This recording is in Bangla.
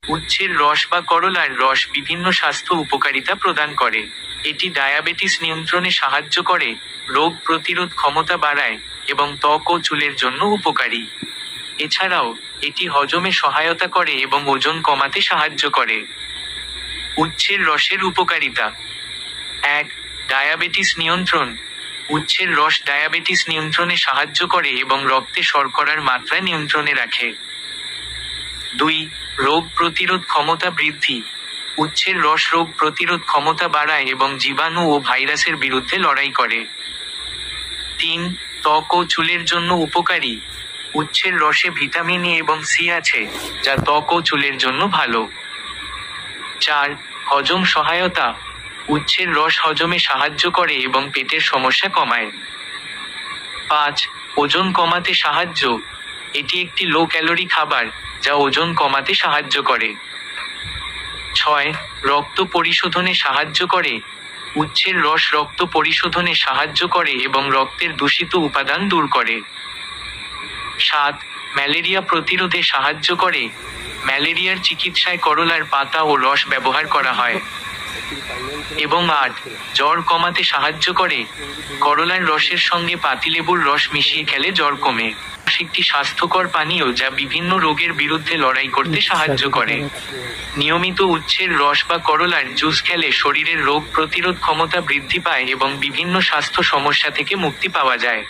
উচ্ছের রস বা করলার রস বিভিন্ন স্বাস্থ্য উপকারিতা প্রদান করে। এটি ডায়াবেটিস নিয়ন্ত্রণে সাহায্য করে, রোগ প্রতিরোধ ক্ষমতা বাড়ায়, এবং ত্বক ও চুলের জন্য উপকারী। এছাড়াও, এটি হজমে সহায়তা করে এবং ওজন কমাতে সাহায্য করে। উচ্ছের রসের উপকারিতা। 1. ডায়াবেটিস নিয়ন্ত্রণ। উচ্ছের রস ডায়াবেটিস নিয়ন্ত্রণে সাহায্য করে এবং রক্তে শর্করার মাত্রা নিয়ন্ত্রণে রাখে। 2. রোগ প্রতিরোধ ক্ষমতা বৃদ্ধি। উচ্ছের রস রোগ প্রতিরোধ ক্ষমতা বাড়ায় এবং জীবাণু ও ভাইরাসের বিরুদ্ধে লড়াই করে। 3. ত্বক ও চুলের জন্য উপকারী। উচ্ছের রসে ভিটামিন এ এবং সি আছে, যা ত্বক ও চুলের জন্য ভালো। 4. হজম সহায়তা। উচ্ছের রস হজমে সাহায্য করে এবং পেটের সমস্যা কমায়। 5. ওজন কমাতে সাহায্য। এটি একটি লো ক্যালোরি খাবার, যা ওজন কমাতে সাহায্য করে। 6. রক্ত পরিশোধনে সাহায্য করে। উচ্ছের রস রক্ত পরিশোধনে সাহায্য করে এবং রক্তের দূষিত উপাদান দূর করে। 7. ম্যালেরিয়া প্রতিরোধে সাহায্য করে। ম্যালেরিয়ার চিকিৎসায় করলার পাতা ও রস ব্যবহার করা হয়। এবং 8. জ্বর কমাতে সাহায্য করে। করলার রসের সঙ্গে পাতিলেবুর রস মিশিয়ে খেলে জ্বর কমে। একটি স্বাস্থ্যকর পানীয় যা বিভিন্ন রোগের বিরুদ্ধে লড়াই করতে সাহায্য করে। নিয়মিত উচ্ছের রস বা করলার জুস খেলে শরীরের রোগ প্রতিরোধ ক্ষমতা বৃদ্ধি পায় এবং বিভিন্ন স্বাস্থ্য সমস্যা থেকে মুক্তি পাওয়া যায়।